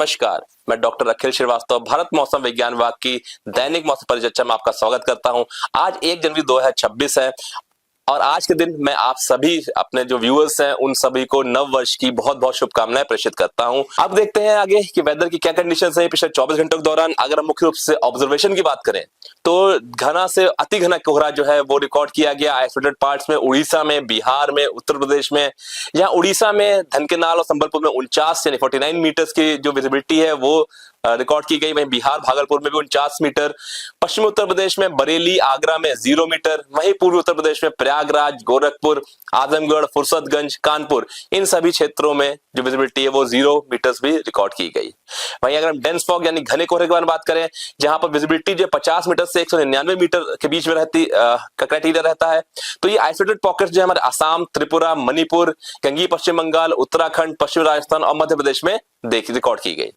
नमस्कार, मैं डॉक्टर अखिल श्रीवास्तव भारत मौसम विज्ञान विभाग की दैनिक मौसम परिचर्चा में आपका स्वागत करता हूं। आज 1 जनवरी 2026 है और आज के दिन मैं आप सभी अपने जो व्यूअर्स हैं उन सभी को नव वर्ष की बहुत बहुत शुभकामनाएं प्रेषित करता हूं। अब देखते हैं आगे कि वेदर की क्या कंडीशंस है पिछले 24 घंटों के दौरान। अगर हम मुख्य रूप से ऑब्जर्वेशन की बात करें तो घना से अति घना कोहरा जो है वो रिकॉर्ड किया गया आइसोलेटेड पार्ट्स में, उड़ीसा में, बिहार में, उत्तर प्रदेश में। यहाँ उड़ीसा में धनकेनाल और संबलपुर में 49 यानी 49 मीटर्स की जो विजिबिलिटी है वो रिकॉर्ड की गई। वहीं बिहार भागलपुर में भी 49 मीटर, पश्चिमी उत्तर प्रदेश में बरेली आगरा में 0 मीटर, वहीं पूर्वी उत्तर प्रदेश में प्रयागराज, गोरखपुर, आजमगढ़, फुर्सतगंज, कानपुर, इन सभी क्षेत्रों में जो विजिबिलिटी है वो 0 मीटर्स भी रिकॉर्ड की गई। वहीं अगर हम डेंस फॉग यानी घने कोहरे के बारे में बात करें, जहां पर विजिबिलिटी जो 50 मीटर से 199 मीटर के बीच में रहती का क्राइटेरिया रहता है, तो ये आइसोलेटेड पॉकेट्स जो हमारे असम, त्रिपुरा, मणिपुर, गंगी पश्चिम बंगाल, उत्तराखंड, पश्चिमी राजस्थान और मध्य प्रदेश में रिकॉर्ड की गई।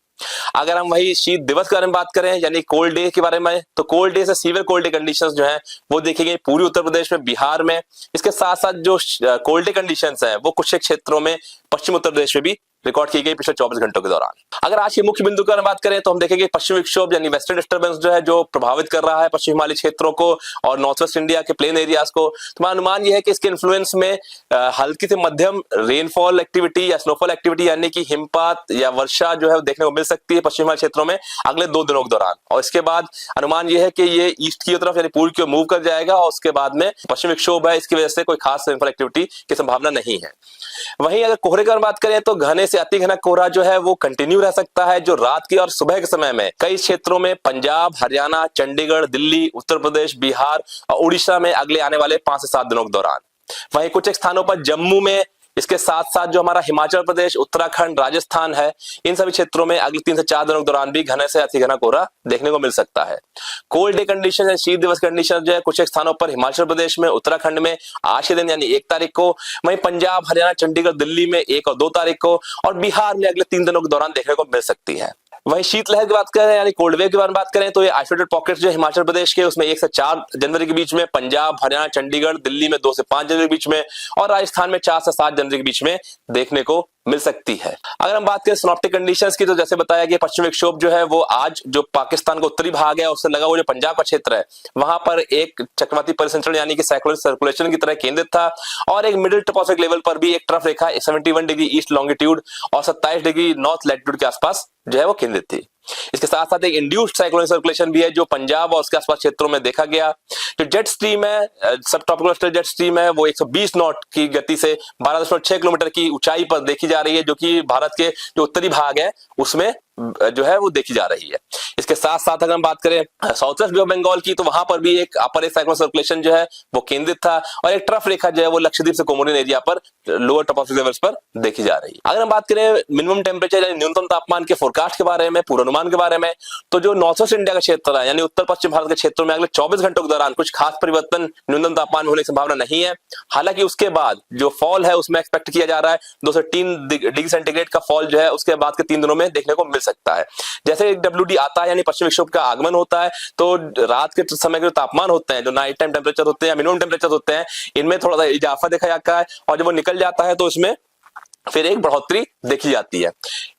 अगर हम वही शीत दिवस के बारे में बात करें यानी कोल्ड डे के बारे में, तो कोल्ड डे से सीवियर कोल्ड डे कंडीशंस जो है वो देखेंगे पूर्वी उत्तर प्रदेश में, बिहार में। इसके साथ साथ जो कोल्ड डे कंडीशंस है वो कुछ क्षेत्रों में पश्चिम उत्तर प्रदेश में भी रिकॉर्ड की गई पिछले 24 घंटों के दौरान। अगर आज के मुख्य बिंदु की बात करें तो हम देखेंगे पश्चिमी विक्षोभ यानी वेस्टर्न डिस्टर्बेंस जो है जो प्रभावित कर रहा है पश्चिम हिमालय क्षेत्रों को और नॉर्थ वेस्ट इंडिया के प्लेन एरियाज को। तो हमारा अनुमान यह है कि इसके इन्फ्लुएंस में हल्की से मध्यम रेनफॉल एक्टिविटी या स्नोफॉल एक्टिविटी यानी कि हिमपात या वर्षा जो है देखने को मिल सकती है पश्चिम हिमालय क्षेत्रों में अगले 2 दिनों के दौरान। और इसके बाद अनुमान यह है कि ये ईस्ट की तरफ यानी पूर्व की ओर मूव कर जाएगा और उसके बाद में पश्चिमी विक्षोभ है, इसकी वजह से कोई खास रेनफॉल एक्टिविटी की संभावना नहीं है। वहीं अगर कोहरे की बात करें तो घने से अति घना कोहरा जो है वो कंटिन्यू रह सकता है, जो रात की और सुबह के समय में कई क्षेत्रों में पंजाब, हरियाणा, चंडीगढ़, दिल्ली, उत्तर प्रदेश, बिहार और उड़ीसा में अगले आने वाले 5 से 7 दिनों के दौरान। वहीं कुछ स्थानों पर जम्मू में, इसके साथ साथ जो हमारा हिमाचल प्रदेश, उत्तराखंड, राजस्थान है, इन सभी क्षेत्रों में अगले 3 से 4 दिनों के दौरान भी घने से अति घना कोहरा देखने को मिल सकता है। कोल्ड डे कंडीशन या शीत दिवस कंडीशन जो है कुछ स्थानों पर हिमाचल प्रदेश में, उत्तराखंड में आज के दिन यानी 1 तारीख को, वहीं पंजाब, हरियाणा, चंडीगढ़, दिल्ली में 1 और 2 तारीख को और बिहार में अगले 3 दिनों के दौरान देखने को मिल सकती है। वहीं शीतलहर की बात करें यानी कोल्ड वेव के बारे में बात करें तो ये आइसोलेटेड पॉकेट्स जो हिमाचल प्रदेश के उसमें 1 से 4 जनवरी के बीच में, पंजाब, हरियाणा, चंडीगढ़, दिल्ली में 2 से 5 जनवरी के बीच में और राजस्थान में 4 से 7 जनवरी के बीच में देखने को मिल सकती है। अगर हम बात करें सिनॉप्टिक कंडीशंस की तो जैसे बताया गया पश्चिमी विक्षोभ जो है वो आज जो पाकिस्तान का उत्तरी भाग है उससे लगा हुआ जो पंजाब का क्षेत्र है वहां पर एक चक्रवाती परिसंचरण यानी कि साइक्लोनिक सर्कुलेशन की तरह केंद्रित था और एक मिडिल ट्रॉपिक लेवल पर भी एक ट्रफ रेखा 71 डिग्री ईस्ट लॉन्गिट्यूड और 27 डिग्री नॉर्थ लैटिट्यूड के आसपास जो है वो केंद्रित थी। इसके साथ साथ एक इंड्यूस्ड साइक्लोनिक सर्कुलेशन भी है जो पंजाब और उसके आसपास क्षेत्रों में देखा गया। जो जेट स्ट्रीम है, सब ट्रॉपिकल जेट स्ट्रीम है, वो 120 नॉट की गति से 12.6 किलोमीटर की ऊंचाई पर देखी जा रही है, जो कि भारत के जो उत्तरी भाग है उसमें जो है वो देखी जा रही है। इसके साथ साथ अगर हम बात करें south west bay of Bengal की तो वहां पर भी एक अपर साइक्लोनिक सर्कुलेशन जो है वो केंद्रित था और एक ट्रफ रेखा जो है वो लक्षद्वीप से कोमोरिन एरिया पर लोअर ट्रॉपिकल लेवल्स पर देखी जा रही है। अगर हम बात करें मिनिमम टेम्परेचर यानी न्यूनतम तापमान के फोरकास्ट के बारे में, पूर्वानुमान के बारे में, तो जो नॉर्थ वेस्ट इंडिया का क्षेत्र है यानी उत्तर पश्चिम भारत के क्षेत्रों में अगले 24 घंटों के दौरान कुछ खास परिवर्तन न्यूनतम तापमान होने की संभावना नहीं है। हालांकि उसके बाद जो फॉल है उसमें एक्सपेक्ट किया जा रहा है 2 से 3 डिग्री सेंटीग्रेड का फॉल जो है उसके बाद के 3 दिनों में देखने को मिल सकता है। जैसे WD आता है यानी पश्चिमी विक्षोभ का आगमन होता है तो रात के समय के जो तापमान होते हैं, जो नाइट टाइम टेम्परेचर होते हैं, मिनिमम टेम्परेचर होते हैं, इनमें थोड़ा सा इजाफा देखा जाता है और जब वो निकल जाता है तो इसमें फिर एक बढ़ोतरी देखी जाती है।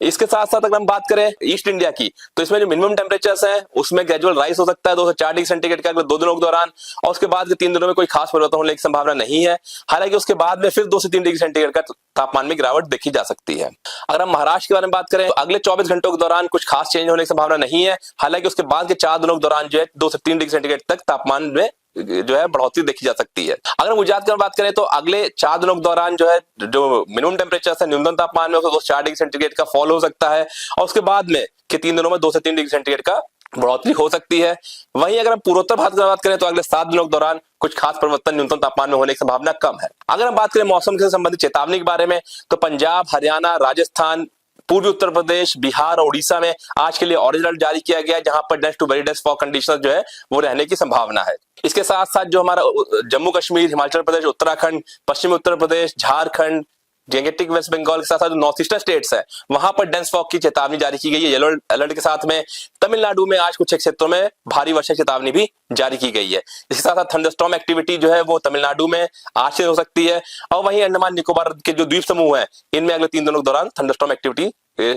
इसके साथ साथ अगर हम बात करें ईस्ट इंडिया की तो इसमें जो मिनिमम टेम्परेचर्स हैं उसमें ग्रेजुअल राइज हो सकता है 2 से 4 डिग्री सेंटीग्रेड का अगले 2 दिनों के दौरान और उसके बाद के 3 दिनों में कोई खास परिवर्तन होने की संभावना नहीं है। हालांकि उसके बाद में फिर 2 से 3 डिग्री सेंटीग्रेड का तापमान में गिरावट देखी जा सकती है। अगर हम महाराष्ट्र के बारे में बात करें तो अगले 24 घंटों के दौरान कुछ खास चेंज होने की संभावना नहीं है। हालांकि उसके बाद के 4 दिनों के दौरान जो है 2 से 3 डिग्री सेंटीग्रेड तक तापमान में जो है बढ़ोतरी देखी जा सकती है। अगर हम गुजरात की बात करें तो अगले 4 दिनों के दौरान जो है जो मिनिमम टेम्परेचर है न्यूनतम तापमान में 2 से 4 डिग्री सेंटीग्रेड का फॉल हो सकता है और उसके बाद में के 3 दिनों में 2 से 3 डिग्री सेंटीग्रेड का बढ़ोतरी हो सकती है। वहीं अगर हम पूर्वोत्तर भारत की बात करें तो अगले 7 दिनों के दौरान कुछ खास परिवर्तन न्यूनतम तापमान में होने की संभावना कम है। अगर हम बात करें मौसम से संबंधित चेतावनी के बारे में तो पंजाब, हरियाणा, राजस्थान, पूर्वी उत्तर प्रदेश, बिहार और उड़ीसा में आज के लिए ऑरेंज अलर्ट जारी किया गया है जहां पर dense to very dense fog condition जो है वो रहने की संभावना है। इसके साथ साथ जो हमारा जम्मू कश्मीर, हिमाचल प्रदेश, उत्तराखंड, पश्चिमी उत्तर प्रदेश, झारखंड, जेनेटिक वेस्ट बंगाल के साथ साथ नॉर्थ ईस्टर्न स्टेट्स है वहां पर डेंस फॉग की चेतावनी जारी की गई है येलो अलर्ट के साथ में। तमिलनाडु में आज कुछ क्षेत्रों में भारी वर्षा चेतावनी भी जारी की गई है। इसके साथ साथ थंडरस्टॉर्म एक्टिविटी जो है वो तमिलनाडु में आज से हो सकती है और वहीं अंडमान निकोबार के जो द्वीप समूह है इनमें अगले 3 दिनों के दौरान थंडरस्टॉर्म एक्टिविटी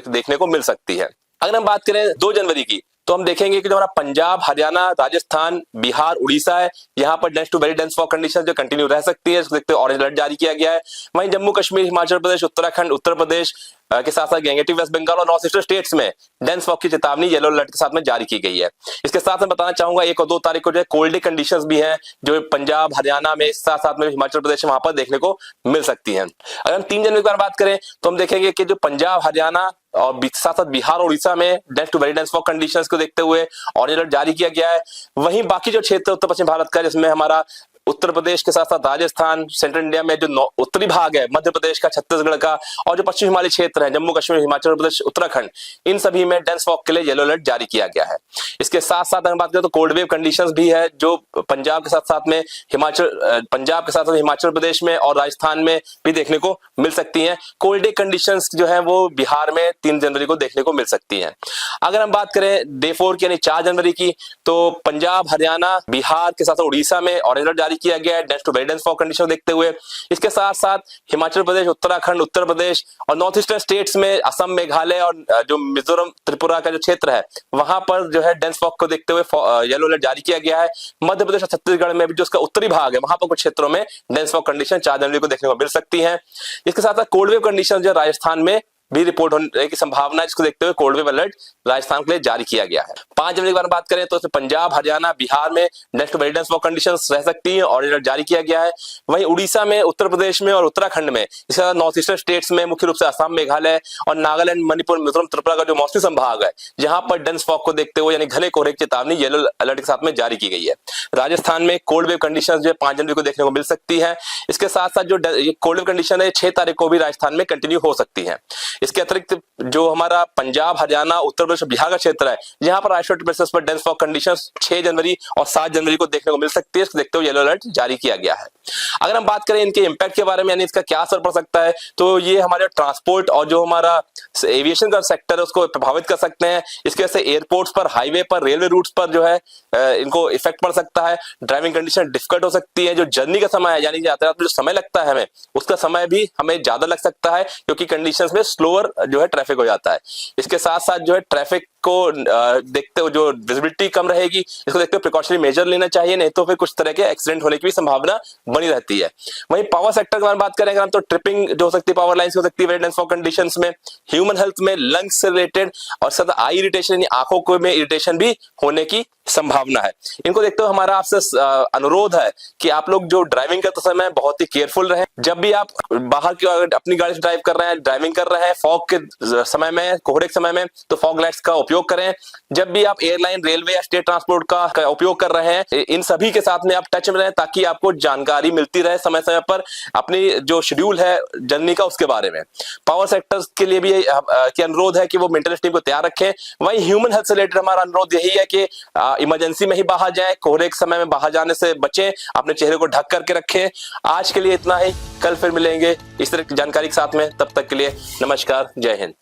देखने को मिल सकती है। अगर हम बात करें 2 जनवरी की, तो हम देखेंगे कि जो हमारा पंजाब, हरियाणा, राजस्थान, बिहार, उड़ीसा है, यहाँ पर dense to very dense fog condition जो कंटिन्यू रह सकती है। इसको देखते हुए ऑरेंज अलर्ट जारी किया गया है। वहीं जम्मू कश्मीर, हिमाचल प्रदेश, उत्तराखंड, उत्तर प्रदेश के साथ साथ गैंगेटिव वेस्ट बंगाल और नॉर्थ ईस्टर्न स्टेट्स में डेंस फॉग की चेतावनी येलो अलर्ट के साथ में जारी की गई है। इसके साथ मैं बताना चाहूंगा 1 और 2 तारीख को जो है कोल्ड डे कंडीशंस भी हैं जो पंजाब, हरियाणा में, साथ साथ में हिमाचल प्रदेश में वहां पर देखने को मिल सकती हैं। अगर हम 3 जनवरी की बात करें तो हम देखेंगे कि जो पंजाब, हरियाणा और साथ साथ बिहार और उड़ीसा में dense to very dense fog conditions को देखते हुए ऑरेंज अलर्ट जारी किया गया है। वहीं बाकी जो क्षेत्र उत्तर पश्चिम भारत का, जिसमें हमारा उत्तर प्रदेश के साथ साथ राजस्थान, सेंट्रल इंडिया में जो उत्तरी भाग है, मध्य प्रदेश का, छत्तीसगढ़ का और जो पश्चिम हिमालय क्षेत्र है, जम्मू कश्मीर, हिमाचल प्रदेश, उत्तराखंड, इन सभी में डेंस फॉग के लिए येलो अलर्ट जारी किया गया है। इसके साथ साथ अगर बात करें तो कोल्ड वेव कंडीशंस भी है जो पंजाब के साथ साथ में हिमाचल प्रदेश में और राजस्थान में भी देखने को मिल सकती हैं। कोल्ड डे कंडीशंस जो है वो बिहार में 3 जनवरी को देखने को मिल सकती हैं। अगर हम बात करें डे 4 की यानी 4 जनवरी की, तो पंजाब, हरियाणा, बिहार के साथ उड़ीसा में ऑरेंज अलर्ट जारी किया गया है dense to very dense fog condition देखते हुए। इसके साथ साथ हिमाचल प्रदेश, उत्तराखंड, उत्तर प्रदेश और नॉर्थ ईस्टर्न स्टेट्स में असम, मेघालय और जो मिजोरम, त्रिपुरा का जो क्षेत्र है वहां पर जो है डेंस फॉग को देखते हुए येलो अलर्ट जारी किया गया है। मध्य प्रदेश और छत्तीसगढ़ में भी जो उसका उत्तरी भाग है वहां पर कुछ क्षेत्रों में डेंस फॉग कंडीशन 4 जनवरी को देखने को मिल सकती है। इसके साथ साथ कोल्ड वेव कंडीशन जो राजस्थान में भी रिपोर्ट होने की संभावना है, जिसको देखते हुए कोल्ड वेव अलर्ट राजस्थान के लिए जारी किया गया है। 5 जनवरी के बारे में बात करें तो पंजाब, हरियाणा, बिहार में dense to very dense fog conditions रह सकती हैं और अलर्ट जारी किया गया है। वहीं उड़ीसा में, उत्तर प्रदेश में और उत्तराखंड में, इसके साथ नॉर्थ ईस्टर्न स्टेट्स में मुख्य रूप से असम, मेघालय और नागालैंड, मणिपुर, मिजोरम, त्रिपुरा का जो मौसमी संभाग है, जहां पर डेंस फॉग को देखते हुए यानी घने कोहरे की चेतावनी येलो अलर्ट के साथ में जारी की गई है। राजस्थान में कोल्ड वेव कंडीशन जो 5 जनवरी को देखने को मिल सकती है। इसके साथ साथ जो कोल्ड वेव कंडीशन है 6 तारीख को भी राजस्थान में कंटिन्यू हो सकती है। इसके अतिरिक्त जो हमारा पंजाब, हरियाणा, उत्तर प्रदेश, बिहार का क्षेत्र है, जहां पर आइसोलेटेड प्लेसेस पर डेंस फॉग कंडीशंस 6 जनवरी और 7 जनवरी को देखने को मिल सकती है। इसको देखते हुए येलो अलर्ट जारी किया गया है। अगर हम बात करें इनके इंपैक्ट के बारे में, यानी इसका क्या असर पड़ सकता है, तो ये हमारे ट्रांसपोर्ट और जो हमारा एविएशन का सेक्टर है उसको प्रभावित कर सकते हैं। इसके वजह से एयरपोर्ट्स पर, हाईवे पर, रेलवे रूट्स पर जो है इनको इफेक्ट पड़ सकता है। ड्राइविंग कंडीशन डिफिकल्ट हो सकती है। जो जर्नी का समय है, यानी यातायात में जो समय लगता है हमें, उसका समय भी हमें ज्यादा लग सकता है, क्योंकि कंडीशंस में स्लोअर जो है ट्रैफिक हो जाता है। इसके साथ साथ जो है ट्रैफिक को देखते हुए जो विजिबिलिटी कम रहेगी, इसको देखते हुए प्रिकॉशनरी मेजर लेना चाहिए, नहीं तो फिर कुछ तरह के एक्सीडेंट होने की भी संभावना बनी रहती है। वहीं पावर सेक्टर के बारे में बात करेंगे हम, तो ट्रिपिंग जो हो सकती है पावर लाइंस हो सकती है वेरी डेंस फॉग कंडीशंस में। ह्यूमन हेल्थ में लंग्स से रिलेटेड और साथ आई इरिटेशन यानी आंखों को में इरिटेशन भी होने की संभावना है। इनको देखते हुए हमारा आपसे अनुरोध है कि आप लोग जो ड्राइविंग करते समय बहुत ही केयरफुल रहें। जब भी आप बाहर की अपनी गाड़ी से ड्राइव कर रहे हैं, ड्राइविंग कर रहे हैं फॉग के समय में, कोहरे के समय में, तो फॉग लाइट्स का उपयोग करें। जब भी आप एयरलाइन, रेलवे या स्टेट ट्रांसपोर्ट का उपयोग कर रहे हैं, इन सभी के साथ में आप टच में रहें, ताकि आपको जानकारी मिलती रहे समय समय पर अपनी जो शेड्यूल है जर्नी का उसके बारे में। पावर सेक्टर्स के लिए भी कि अनुरोध है कि वो मेंटेनेंस टीम को तैयार रखें। वहीं ह्यूमन हेल्थ से रिलेटेड हमारा अनुरोध यही है कि इमरजेंसी में ही बाहर जाएं, कोहरे के समय में बाहर जाने से बचें, अपने चेहरे को ढक करके रखें। आज के लिए इतना ही, कल फिर मिलेंगे इस तरह की जानकारी के साथ में। तब तक के लिए नमस्कार, जय हिंद।